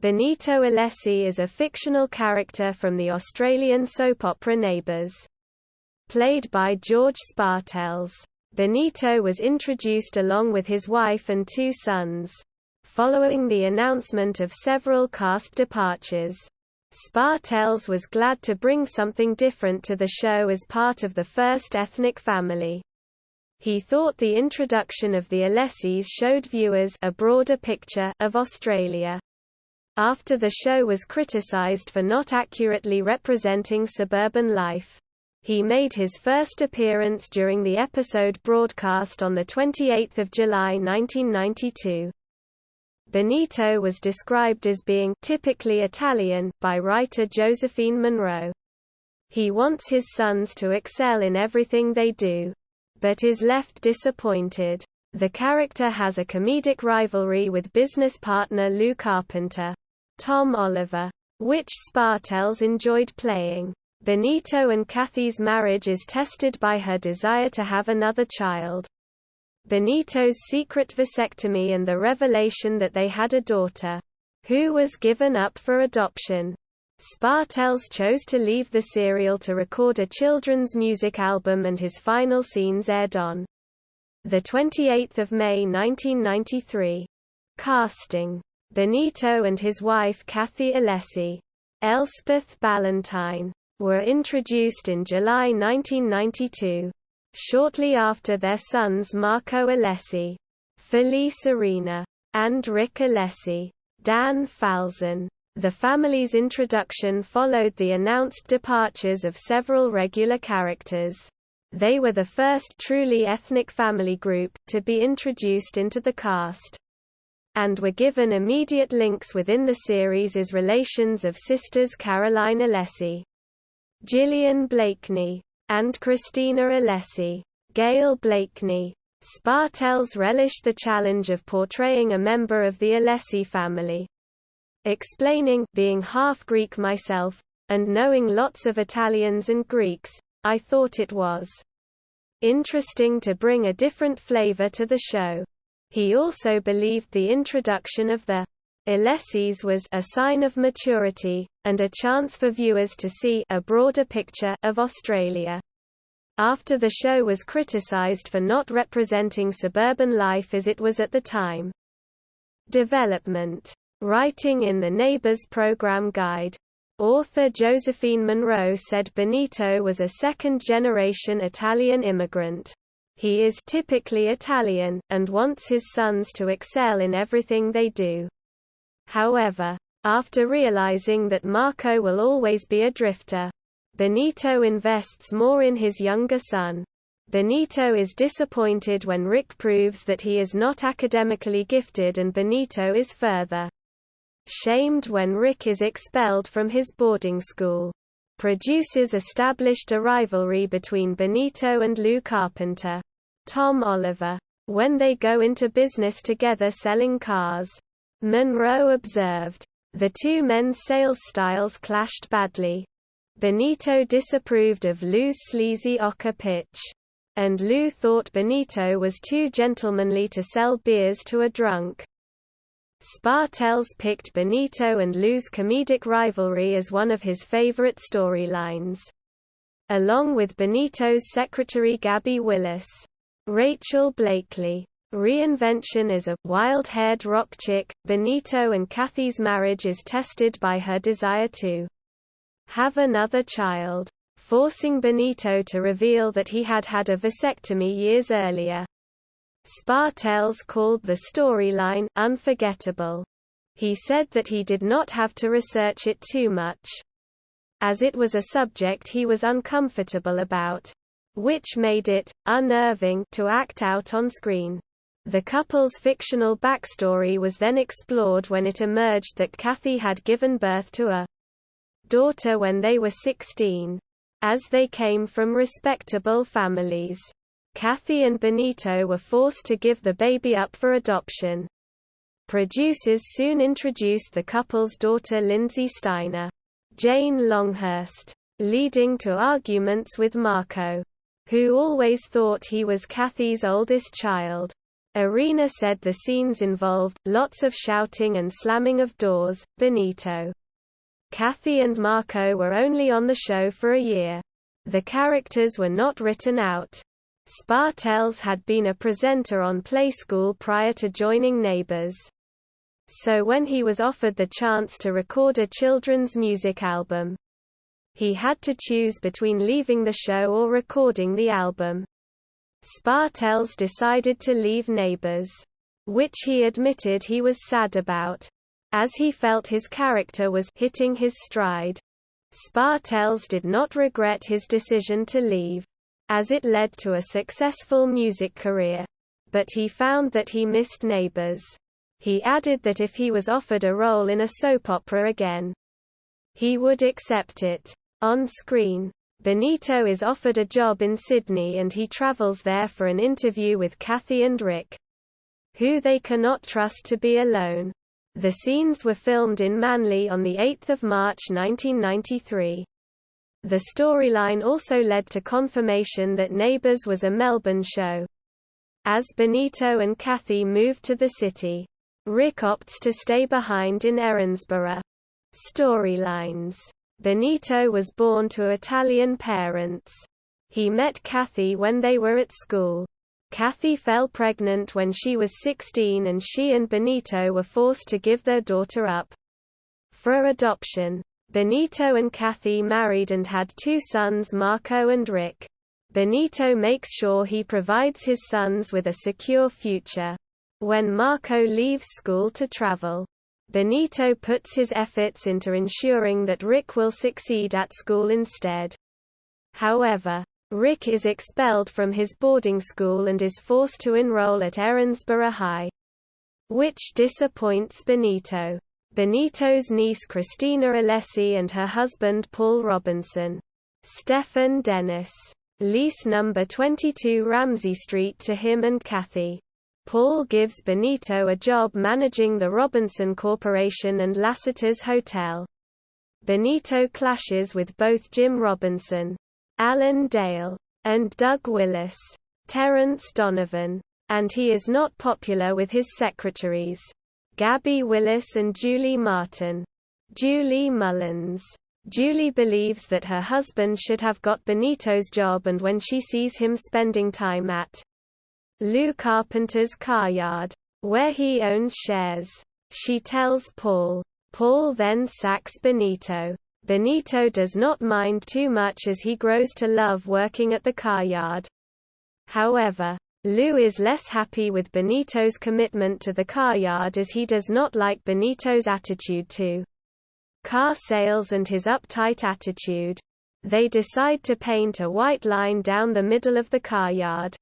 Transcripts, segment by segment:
Benito Alessi is a fictional character from the Australian soap opera Neighbours. Played by George Spartells, Benito was introduced along with his wife and two sons. Following the announcement of several cast departures, Spartells was glad to bring something different to the show as part of the first ethnic family. He thought the introduction of the Alessis showed viewers a broader picture of Australia. After the show was criticised for not accurately representing suburban life, he made his first appearance during the episode broadcast on 28 July 1992. Benito was described as being typically Italian by writer Josephine Monroe. He wants his sons to excel in everything they do, but is left disappointed. The character has a comedic rivalry with business partner Lou Carpenter, Tom Oliver, which Spartells enjoyed playing. Benito and Kathy's marriage is tested by her desire to have another child. Benito's secret vasectomy and the revelation that they had a daughter, who was given up for adoption. Spartells chose to leave the serial to record a children's music album, and his final scenes aired on 28 May 1993. Casting: Benito and his wife Kathy Alessi, Elspeth Ballantyne, were introduced in July 1992, shortly after their sons Marco Alessi, Felice Arena, and Rick Alessi, Dan Falzon. The family's introduction followed the announced departures of several regular characters. They were the first truly ethnic family group to be introduced into the cast, and were given immediate links within the series as relations of sisters Caroline Alessi, Gillian Blakeney, and Christina Alessi. Gail Blakeney. Spartells relished the challenge of portraying a member of the Alessi family, explaining, "Being half Greek myself, and knowing lots of Italians and Greeks, I thought it was interesting to bring a different flavor to the show." He also believed the introduction of the Alessis was a sign of maturity, and a chance for viewers to see a broader picture of Australia. After the show was criticised for not representing suburban life as it was at the time. Development. Writing in the Neighbours program guide, author Josephine Monroe said Benito was a second-generation Italian immigrant. He is typically Italian, and wants his sons to excel in everything they do. However, after realizing that Marco will always be a drifter, Benito invests more in his younger son. Benito is disappointed when Rick proves that he is not academically gifted, and Benito is further shamed when Rick is expelled from his boarding school. Producers established a rivalry between Benito and Lou Carpenter, Tom Oliver, when they go into business together selling cars. Monroe observed, "The two men's sales styles clashed badly. Benito disapproved of Lou's sleazy ochre pitch, and Lou thought Benito was too gentlemanly to sell beers to a drunk." Spartells picked Benito and Lou's comedic rivalry as one of his favorite storylines, along with Benito's secretary Gabby Willis. Rachel Blakely. Reinvention as a wild-haired rock chick, Benito and Kathy's marriage is tested by her desire to have another child, forcing Benito to reveal that he had had a vasectomy years earlier. Spartells called the storyline unforgettable. He said that he did not have to research it too much, as it was a subject he was uncomfortable about, which made it unnerving to act out on screen. The couple's fictional backstory was then explored when it emerged that Kathy had given birth to a daughter when they were 16. As they came from respectable families, Kathy and Benito were forced to give the baby up for adoption. Producers soon introduced the couple's daughter Lindsay Steiner, Jane Longhurst, leading to arguments with Marco, who always thought he was Kathy's oldest child. Arena said the scenes involved lots of shouting and slamming of doors. Benito, Kathy and Marco were only on the show for a year. The characters were not written out. Spartels had been a presenter on Playschool prior to joining Neighbours. So when he was offered the chance to record a children's music album, he had to choose between leaving the show or recording the album. Spartels decided to leave Neighbours, which he admitted he was sad about, as he felt his character was hitting his stride. Spartels did not regret his decision to leave, as it led to a successful music career, but he found that he missed Neighbours. He added that if he was offered a role in a soap opera again, he would accept it. On screen, Benito is offered a job in Sydney and he travels there for an interview with Kathy and Rick, who they cannot trust to be alone. The scenes were filmed in Manly on 8 March 1993. The storyline also led to confirmation that Neighbours was a Melbourne show. As Benito and Kathy moved to the city, Rick opts to stay behind in Erinsborough. Storylines. Benito was born to Italian parents. He met Kathy when they were at school. Kathy fell pregnant when she was 16 and she and Benito were forced to give their daughter up for adoption. Benito and Kathy married and had 2 sons, Marco and Rick. Benito makes sure he provides his sons with a secure future. When Marco leaves school to travel, Benito puts his efforts into ensuring that Rick will succeed at school instead. However, Rick is expelled from his boarding school and is forced to enroll at Erinsborough High, which disappoints Benito. Benito's niece Christina Alessi and her husband Paul Robinson, Stephen Dennis, lease number 22 Ramsay Street to him and Kathy. Paul gives Benito a job managing the Robinson Corporation and Lassiter's Hotel. Benito clashes with both Jim Robinson, Alan Dale, and Doug Willis, Terrence Donovan, and he is not popular with his secretaries, Gabby Willis and Julie Martin. Julie Mullins. Julie believes that her husband should have got Benito's job, and when she sees him spending time at Lou Carpenter's car yard, where he owns shares, she tells Paul. Paul then sacks Benito. Benito does not mind too much as he grows to love working at the car yard. However, Lou is less happy with Benito's commitment to the car yard as he does not like Benito's attitude to car sales and his uptight attitude. They decide to paint a white line down the middle of the car yard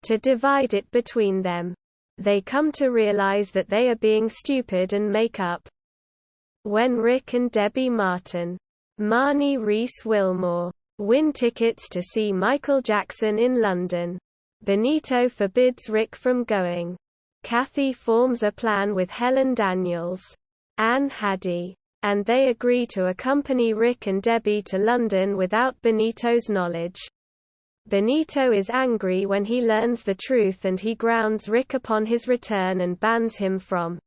to divide it between them. They come to realize that they are being stupid and make up. When Rick and Debbie Martin, Marnie Reese Wilmore, win tickets to see Michael Jackson in London, Benito forbids Rick from going. Kathy forms a plan with Helen Daniels, Anne Haddy, and they agree to accompany Rick and Debbie to London without Benito's knowledge. Benito is angry when he learns the truth and he grounds Rick upon his return and bans him from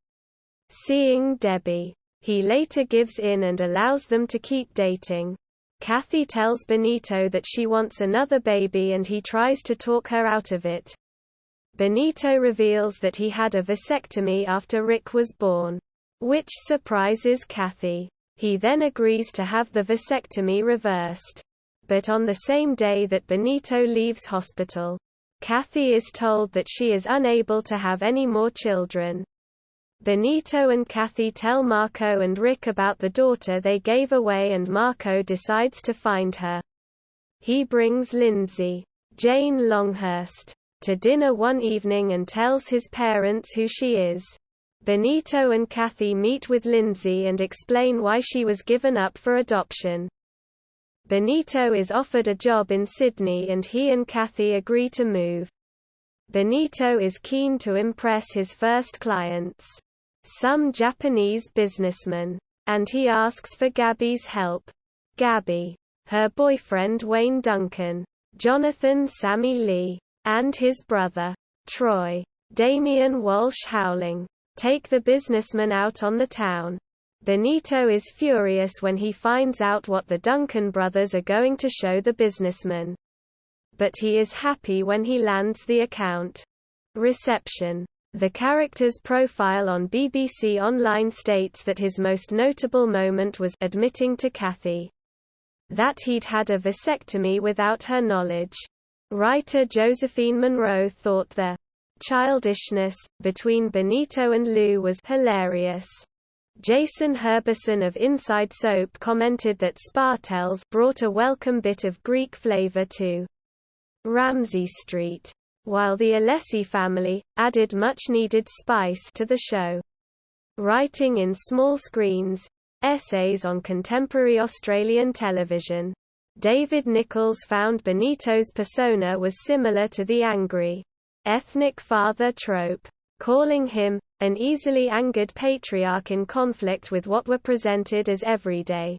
seeing Debbie. He later gives in and allows them to keep dating. Kathy tells Benito that she wants another baby and he tries to talk her out of it. Benito reveals that he had a vasectomy after Rick was born, which surprises Kathy. He then agrees to have the vasectomy reversed. But on the same day that Benito leaves hospital, Kathy is told that she is unable to have any more children. Benito and Kathy tell Marco and Rick about the daughter they gave away and Marco decides to find her. He brings Lindsay, Jane Longhurst, to dinner one evening and tells his parents who she is. Benito and Kathy meet with Lindsay and explain why she was given up for adoption. Benito is offered a job in Sydney and he and Kathy agree to move. Benito is keen to impress his first clients, some Japanese businessmen, and he asks for Gabby's help. Gabby, her boyfriend Wayne Duncan, Jonathan Sammy Lee, and his brother, Troy, Damien Walsh howling, "Take the businessman out on the town." Benito is furious when he finds out what the Duncan brothers are going to show the businessman. But he is happy when he lands the account. Reception. The character's profile on BBC Online states that his most notable moment was admitting to Kathy that he'd had a vasectomy without her knowledge. Writer Josephine Monroe thought the childishness between Benito and Lou was hilarious. Jason Herbison of Inside Soap commented that Spartels brought a welcome bit of Greek flavor to Ramsay Street, while the Alessi family added much-needed spice to the show. Writing in small screens, essays on contemporary Australian television, David Nichols found Benito's persona was similar to the angry, ethnic father trope, calling him an easily angered patriarch in conflict with what were presented as everyday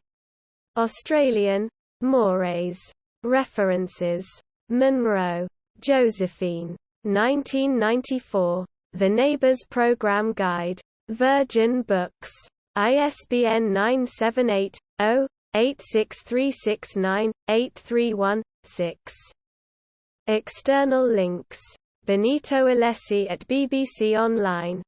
Australian mores. References: Monroe, Josephine. 1994. The Neighbours Program Guide. Virgin Books. ISBN 978-0-86369-831-6. External links: Benito Alessi at BBC Online.